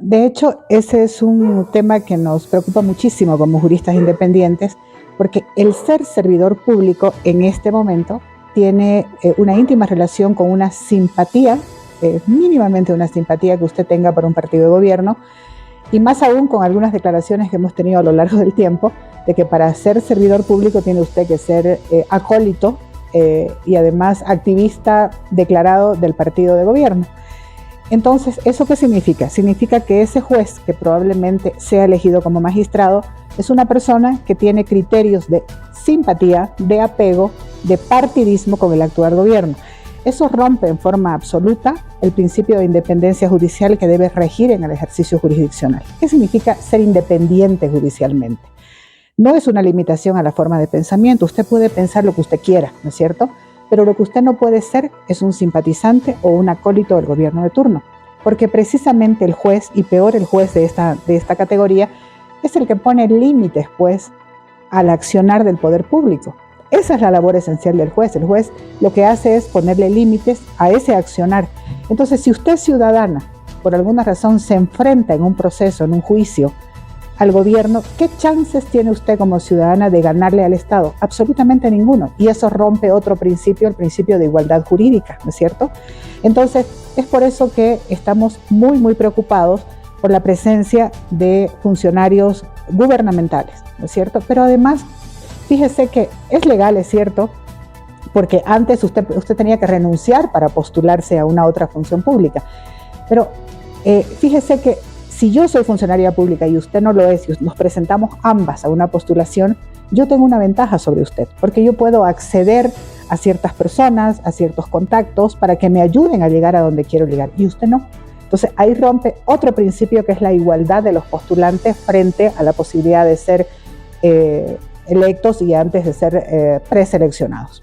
de hecho, ese es un tema que nos preocupa muchísimo como juristas independientes, porque el ser servidor público en este momento tiene una íntima relación con una simpatía, mínimamente una simpatía que usted tenga por un partido de gobierno, y más aún con algunas declaraciones que hemos tenido a lo largo del tiempo, de que para ser servidor público tiene usted que ser acólito y además activista declarado del partido de gobierno. Entonces, ¿eso qué significa? Significa que ese juez que probablemente sea elegido como magistrado es una persona que tiene criterios de simpatía, de apego, de partidismo con el actual gobierno. Eso rompe en forma absoluta el principio de independencia judicial que debe regir en el ejercicio jurisdiccional. ¿Qué significa ser independiente judicialmente? No es una limitación a la forma de pensamiento. Usted puede pensar lo que usted quiera, ¿no es cierto? Pero lo que usted no puede ser es un simpatizante o un acólito del gobierno de turno, porque precisamente el juez, y peor el juez de esta categoría, es el que pone límites, pues, al accionar del poder público. Esa es la labor esencial del juez. El juez lo que hace es ponerle límites a ese accionar. Entonces, si usted, ciudadana, por alguna razón se enfrenta en un proceso, en un juicio, al gobierno, ¿qué chances tiene usted como ciudadana de ganarle al Estado? Absolutamente ninguno. Y eso rompe otro principio, el principio de igualdad jurídica, ¿no es cierto? Entonces, es por eso que estamos muy, muy preocupados por la presencia de funcionarios gubernamentales, ¿no es cierto? Pero además, fíjese que es legal, es cierto, porque antes usted tenía que renunciar para postularse a una otra función pública. Pero fíjese que si yo soy funcionaria pública y usted no lo es, y nos presentamos ambas a una postulación, yo tengo una ventaja sobre usted, porque yo puedo acceder a ciertas personas, a ciertos contactos, para que me ayuden a llegar a donde quiero llegar, y usted no. Entonces ahí rompe otro principio que es la igualdad de los postulantes frente a la posibilidad de ser electos y antes de ser preseleccionados.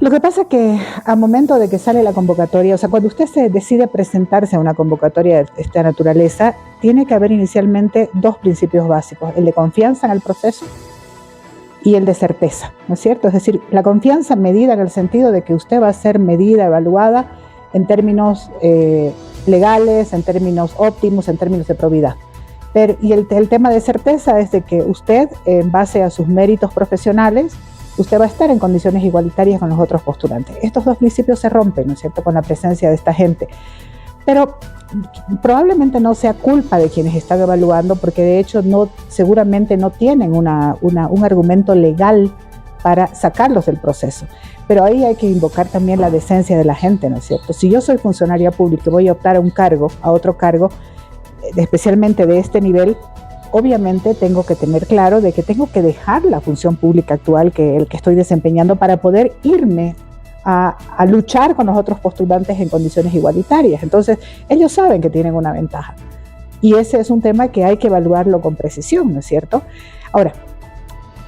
Lo que pasa es que al momento de que sale la convocatoria, o sea, cuando usted se decide presentarse a una convocatoria de esta naturaleza, tiene que haber inicialmente dos principios básicos: el de confianza en el proceso y el de certeza, ¿no es cierto? Es decir, la confianza medida en el sentido de que usted va a ser medida, evaluada en términos legales, en términos óptimos, en términos de probidad. Y el tema de certeza es de que usted, en base a sus méritos profesionales, usted va a estar en condiciones igualitarias con los otros postulantes. Estos dos principios se rompen, ¿no es cierto?, con la presencia de esta gente. Pero probablemente no sea culpa de quienes están evaluando, porque de hecho seguramente no tienen un argumento legal para sacarlos del proceso. Pero ahí hay que invocar también la decencia de la gente, ¿no es cierto? Si yo soy funcionaria pública y voy a optar a otro cargo, especialmente de este nivel, obviamente tengo que tener claro de que tengo que dejar la función pública actual el que estoy desempeñando para poder irme a luchar con los otros postulantes en condiciones igualitarias. Entonces, ellos saben que tienen una ventaja. Y ese es un tema que hay que evaluarlo con precisión, ¿no es cierto? Ahora,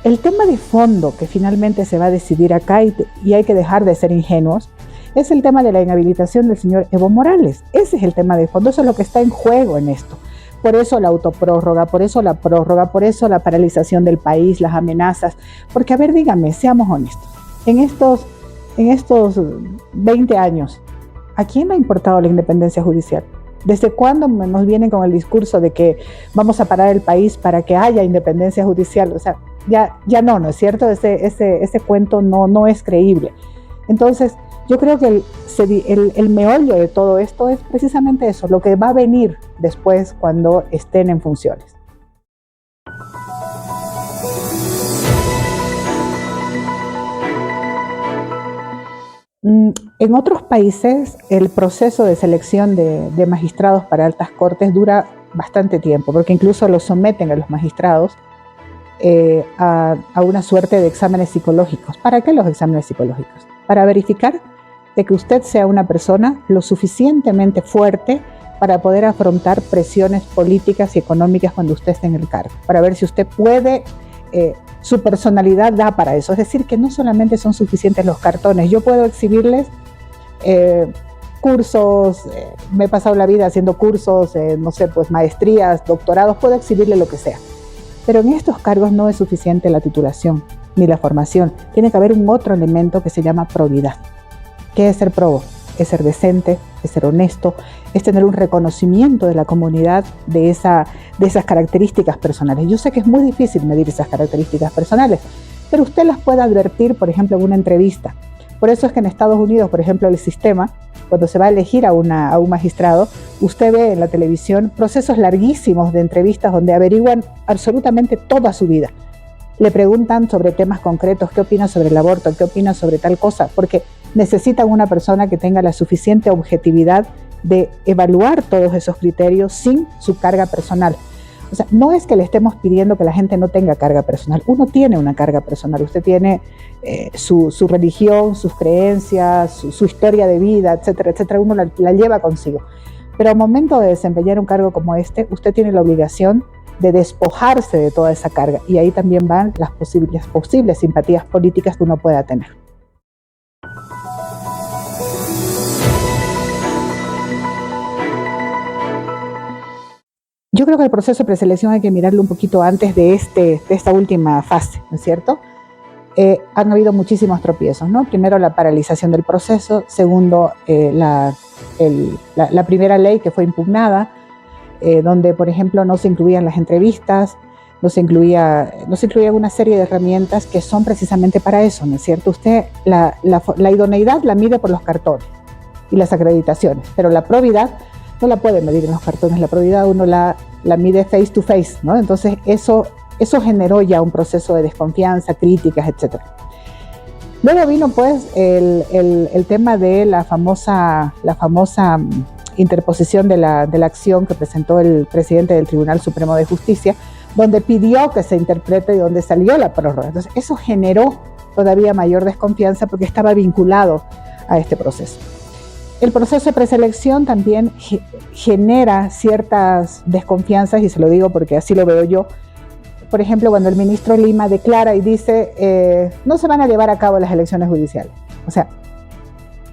el tema de fondo que finalmente se va a decidir acá, y hay que dejar de ser ingenuos, es el tema de la inhabilitación del señor Evo Morales. Ese es el tema de fondo, eso es lo que está en juego en esto. Por eso la autoprórroga, por eso la prórroga, por eso la paralización del país, las amenazas. Porque, a ver, dígame, seamos honestos. En estos 20 años, ¿a quién le ha importado la independencia judicial? ¿Desde cuándo nos vienen con el discurso de que vamos a parar el país para que haya independencia judicial? O sea, ya no es cierto, ese cuento no es creíble. Entonces, yo creo que el meollo de todo esto es precisamente eso, lo que va a venir después cuando estén en funciones. En otros países, el proceso de selección de magistrados para altas cortes dura bastante tiempo, porque incluso los someten a los magistrados a una suerte de exámenes psicológicos. ¿Para qué los exámenes psicológicos? Para verificar de que usted sea una persona lo suficientemente fuerte para poder afrontar presiones políticas y económicas cuando usted esté en el cargo, para ver si usted puede, su personalidad da para eso. Es decir, que no solamente son suficientes los cartones. Yo puedo exhibirles cursos, me he pasado la vida haciendo cursos, no sé, pues maestrías, doctorados, puedo exhibirle lo que sea. Pero en estos cargos no es suficiente la titulación. ni la formación. Tiene que haber un otro elemento que se llama probidad. ¿Qué es ser probo? Es ser decente, es ser honesto, es tener un reconocimiento de la comunidad de esas características personales. Yo sé que es muy difícil medir esas características personales, pero usted las puede advertir, por ejemplo, en una entrevista. Por eso es que en Estados Unidos, por ejemplo, el sistema, cuando se va a elegir a un magistrado, usted ve en la televisión procesos larguísimos de entrevistas donde averiguan absolutamente toda su vida. Le preguntan sobre temas concretos, qué opina sobre el aborto, qué opina sobre tal cosa, porque necesitan una persona que tenga la suficiente objetividad de evaluar todos esos criterios sin su carga personal. O sea, no es que le estemos pidiendo que la gente no tenga carga personal. Uno tiene una carga personal. Usted tiene su religión, sus creencias, su historia de vida, etcétera, etcétera. Uno la lleva consigo. Pero al momento de desempeñar un cargo como este, usted tiene la obligación de despojarse de toda esa carga. Y ahí también van las posibles simpatías políticas que uno pueda tener. Yo creo que el proceso de preselección hay que mirarlo un poquito antes de esta última fase, ¿no es cierto? Han habido muchísimos tropiezos, ¿no? Primero, la paralización del proceso. Segundo, la primera ley que fue impugnada, donde, por ejemplo, no se incluían las entrevistas, no se incluía una serie de herramientas que son precisamente para eso, ¿no es cierto? Usted la idoneidad la mide por los cartones y las acreditaciones, pero la probidad no la puede medir en los cartones. La probidad uno la mide face to face, ¿no? Entonces eso generó ya un proceso de desconfianza, críticas, etc. Luego vino pues el tema de la famosa interposición de la acción que presentó el presidente del Tribunal Supremo de Justicia, donde pidió que se interprete y donde salió la prórroga. Entonces eso generó todavía mayor desconfianza porque estaba vinculado a este proceso. El proceso de preselección también genera ciertas desconfianzas, y se lo digo porque así lo veo yo. Por ejemplo, cuando el ministro Lima declara y dice no se van a llevar a cabo las elecciones judiciales. O sea,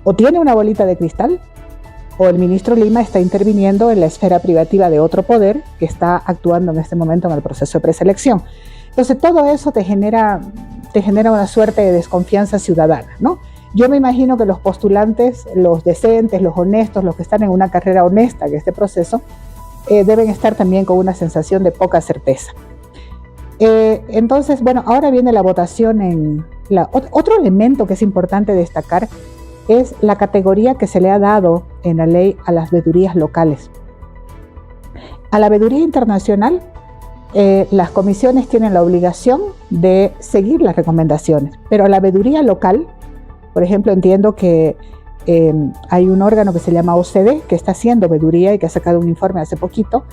o tiene una bolita de cristal, o el ministro Lima está interviniendo en la esfera privativa de otro poder que está actuando en este momento en el proceso de preselección. Entonces, todo eso te genera una suerte de desconfianza ciudadana, ¿no? Yo me imagino que los postulantes, los decentes, los honestos, los que están en una carrera honesta en este proceso, deben estar también con una sensación de poca certeza. Entonces, bueno, ahora viene la votación otro elemento que es importante destacar es la categoría que se le ha dado en la ley a las veedurías locales. A la veeduría internacional, las comisiones tienen la obligación de seguir las recomendaciones, pero a la veeduría local, por ejemplo, entiendo que hay un órgano que se llama OCDE que está haciendo veeduría y que ha sacado un informe hace poquito.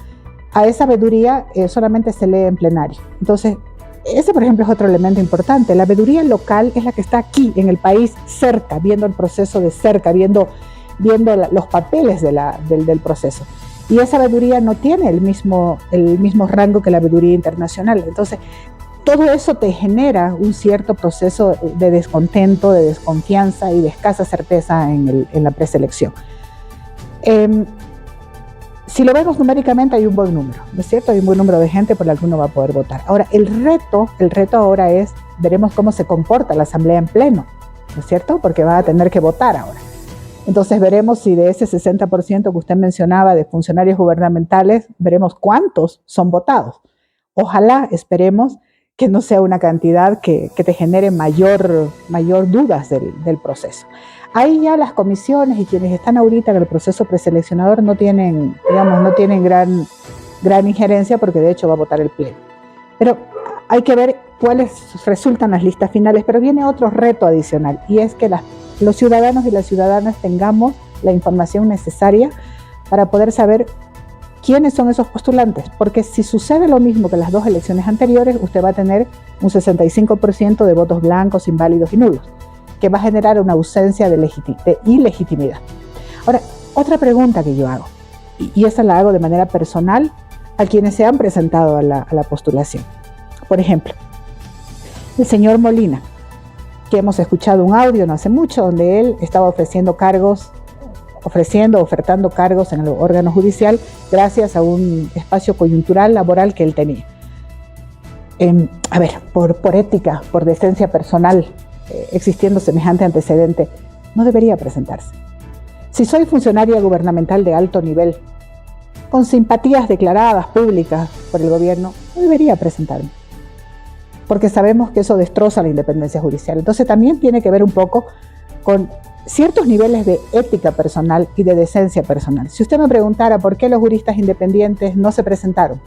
A esa veeduría solamente se lee en plenario. Entonces, ese, por ejemplo, es otro elemento importante. La veeduría local es la que está aquí en el país, cerca, viendo el proceso de cerca, viendo los papeles del proceso. Y esa veeduría no tiene el mismo rango que la veeduría internacional. Entonces, todo eso te genera un cierto proceso de descontento, de desconfianza y de escasa certeza en la preselección. Si lo vemos numéricamente, hay un buen número, ¿no es cierto? Hay un buen número de gente por la que uno va a poder votar. Ahora, el reto ahora es, veremos cómo se comporta la asamblea en pleno, ¿no es cierto? Porque va a tener que votar ahora. Entonces veremos si de ese 60% que usted mencionaba de funcionarios gubernamentales, veremos cuántos son votados. Ojalá, esperemos, que no sea una cantidad que te genere mayor dudas del proceso. Ahí ya las comisiones y quienes están ahorita en el proceso preseleccionador no tienen gran injerencia porque de hecho va a votar el pleno. Pero hay que ver cuáles resultan las listas finales, pero viene otro reto adicional y es que los ciudadanos y las ciudadanas tengamos la información necesaria para poder saber quiénes son esos postulantes, porque si sucede lo mismo que las dos elecciones anteriores, usted va a tener un 65% de votos blancos, inválidos y nulos, que va a generar una ausencia de ilegitimidad. Ahora, otra pregunta que yo hago, y esa la hago de manera personal a quienes se han presentado a la postulación. Por ejemplo, el señor Molina, que hemos escuchado un audio no hace mucho, donde él estaba ofertando cargos en el órgano judicial gracias a un espacio coyuntural laboral que él tenía. a ver, por ética, por decencia personal, existiendo semejante antecedente, no debería presentarse. Si soy funcionaria gubernamental de alto nivel, con simpatías declaradas públicas por el gobierno, no debería presentarme, porque sabemos que eso destroza la independencia judicial. Entonces también tiene que ver un poco con ciertos niveles de ética personal y de decencia personal. Si usted me preguntara por qué los juristas independientes no se presentaron,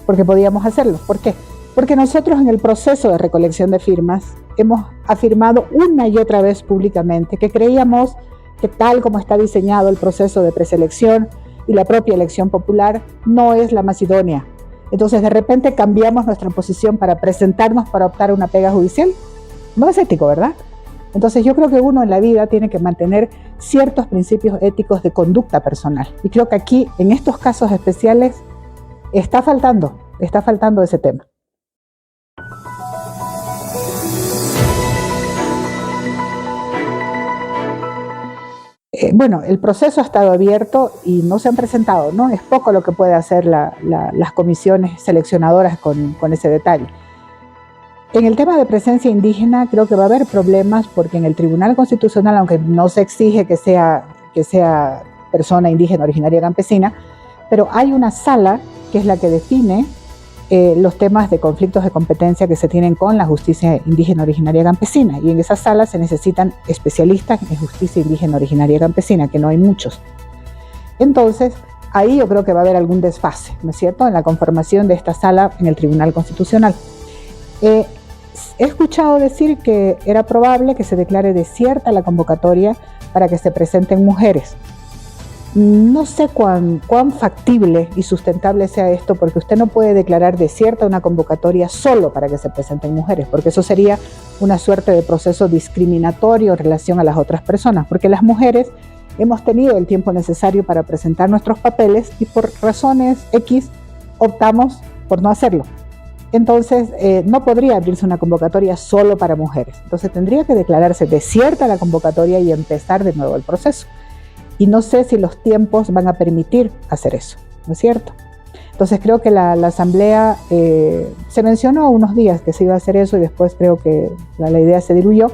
porque podíamos hacerlo. ¿Por qué? Porque nosotros en el proceso de recolección de firmas hemos afirmado una y otra vez públicamente que creíamos que tal como está diseñado el proceso de preselección y la propia elección popular no es la más idónea. Entonces de repente cambiamos nuestra posición para presentarnos para optar a una pega judicial. No es ético, ¿verdad? Entonces yo creo que uno en la vida tiene que mantener ciertos principios éticos de conducta personal. Y creo que aquí, en estos casos especiales, está faltando ese tema. Bueno, el proceso ha estado abierto y no se han presentado, ¿no? Es poco lo que puede hacer las comisiones seleccionadoras con ese detalle. En el tema de presencia indígena creo que va a haber problemas porque en el Tribunal Constitucional, aunque no se exige que sea persona indígena originaria campesina, pero hay una sala que es la que define los temas de conflictos de competencia que se tienen con la justicia indígena originaria campesina, y en esa sala se necesitan especialistas en justicia indígena originaria campesina, que no hay muchos. Entonces, ahí yo creo que va a haber algún desfase, ¿no es cierto?, en la conformación de esta sala en el Tribunal Constitucional. He escuchado decir que era probable que se declare desierta la convocatoria para que se presenten mujeres. No sé cuán factible y sustentable sea esto, porque usted no puede declarar desierta una convocatoria solo para que se presenten mujeres, porque eso sería una suerte de proceso discriminatorio en relación a las otras personas, porque las mujeres hemos tenido el tiempo necesario para presentar nuestros papeles y por razones X optamos por no hacerlo. Entonces no podría abrirse una convocatoria solo para mujeres. Entonces tendría que declararse desierta la convocatoria y empezar de nuevo el proceso. Y no sé si los tiempos van a permitir hacer eso, ¿no es cierto? Entonces creo que la Asamblea, se mencionó unos días que se iba a hacer eso y después creo que la idea se diluyó.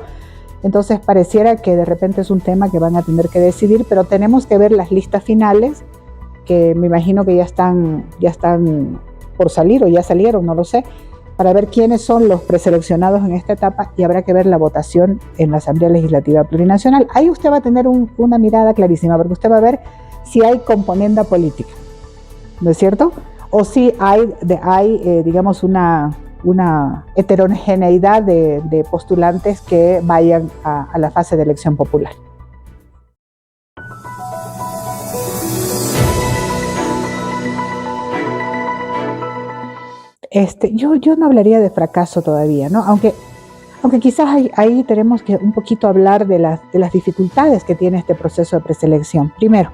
Entonces pareciera que de repente es un tema que van a tener que decidir, pero tenemos que ver las listas finales, que me imagino que ya están por salir o ya salieron, no lo sé, para ver quiénes son los preseleccionados en esta etapa, y habrá que ver la votación en la Asamblea Legislativa Plurinacional. Ahí usted va a tener una mirada clarísima, porque usted va a ver si hay componenda política, ¿no es cierto? O si hay digamos, una heterogeneidad de postulantes que vayan a la fase de elección popular. Yo no hablaría de fracaso todavía, ¿no? Aunque quizás ahí tenemos que un poquito hablar de las dificultades que tiene este proceso de preselección, primero.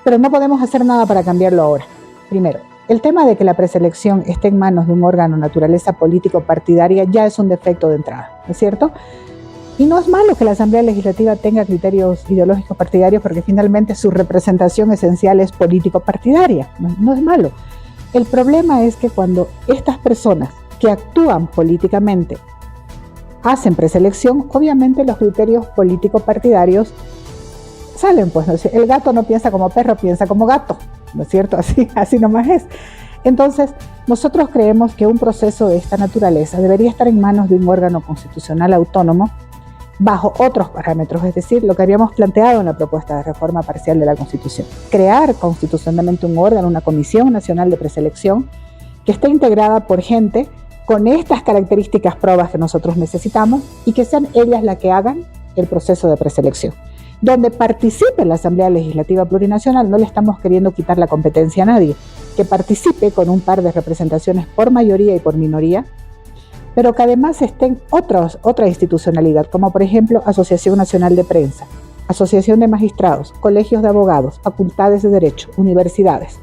Pero no podemos hacer nada para cambiarlo ahora. Primero, el tema de que la preselección esté en manos de un órgano de naturaleza político-partidaria ya es un defecto de entrada, ¿no es cierto? Y no es malo que la Asamblea Legislativa tenga criterios ideológicos partidarios, porque finalmente su representación esencial es político-partidaria, no es malo. El problema es que cuando estas personas que actúan políticamente hacen preselección, obviamente los criterios político-partidarios salen, pues, ¿no? El gato no piensa como perro, piensa como gato, ¿no es cierto? Así nomás es. Entonces, nosotros creemos que un proceso de esta naturaleza debería estar en manos de un órgano constitucional autónomo bajo otros parámetros, es decir, lo que habíamos planteado en la propuesta de reforma parcial de la Constitución. Crear constitucionalmente un órgano, una Comisión Nacional de Preselección, que esté integrada por gente con estas características probas que nosotros necesitamos, y que sean ellas las que hagan el proceso de preselección. Donde participe la Asamblea Legislativa Plurinacional, no le estamos queriendo quitar la competencia a nadie, que participe con un par de representaciones por mayoría y por minoría, pero que además estén otra institucionalidad, como por ejemplo Asociación Nacional de Prensa, Asociación de Magistrados, colegios de abogados, facultades de derecho, universidades.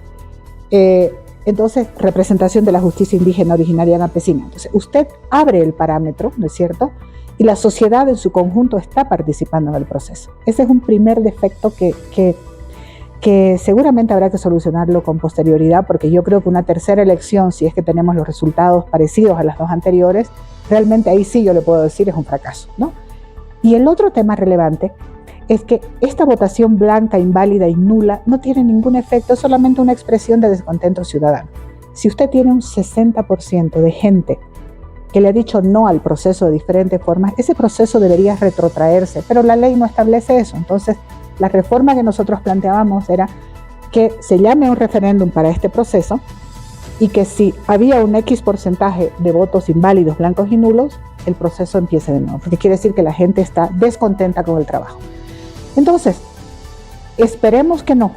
Entonces, representación de la justicia indígena originaria campesina. Entonces, usted abre el parámetro, ¿no es cierto?, y la sociedad en su conjunto está participando en el proceso. Ese es un primer defecto que que seguramente habrá que solucionarlo con posterioridad, porque yo creo que una tercera elección, si es que tenemos los resultados parecidos a las dos anteriores, realmente ahí sí yo le puedo decir es un fracaso, ¿no? Y el otro tema relevante es que esta votación blanca, inválida y nula no tiene ningún efecto, es solamente una expresión de descontento ciudadano. Si usted tiene un 60% de gente que le ha dicho no al proceso de diferentes formas, ese proceso debería retrotraerse, pero la ley no establece eso. Entonces, la reforma que nosotros planteábamos era que se llame un referéndum para este proceso y que si había un X porcentaje de votos inválidos, blancos y nulos, el proceso empiece de nuevo, porque quiere decir que la gente está descontenta con el trabajo. Entonces, esperemos que no,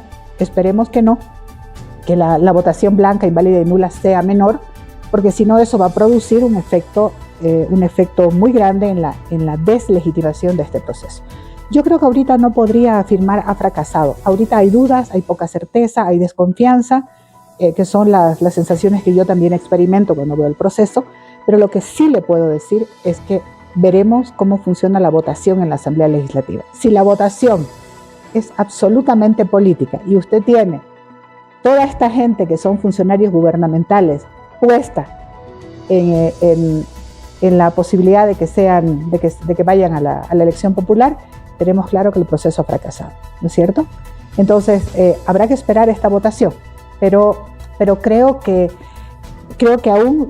que la votación blanca, inválida y nula sea menor, porque si no eso va a producir un efecto muy grande en la deslegitimación de este proceso. Yo creo que ahorita no podría afirmar ha fracasado. Ahorita hay dudas, hay poca certeza, hay desconfianza, que son las sensaciones que yo también experimento cuando veo el proceso, pero lo que sí le puedo decir es que veremos cómo funciona la votación en la Asamblea Legislativa. Si la votación es absolutamente política y usted tiene toda esta gente que son funcionarios gubernamentales puesta en la posibilidad de que vayan a la elección popular, tenemos claro que el proceso ha fracasado, ¿no es cierto? Entonces, habrá que esperar esta votación, pero creo que aún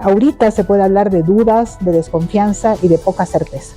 ahorita se puede hablar de dudas, de desconfianza y de poca certeza.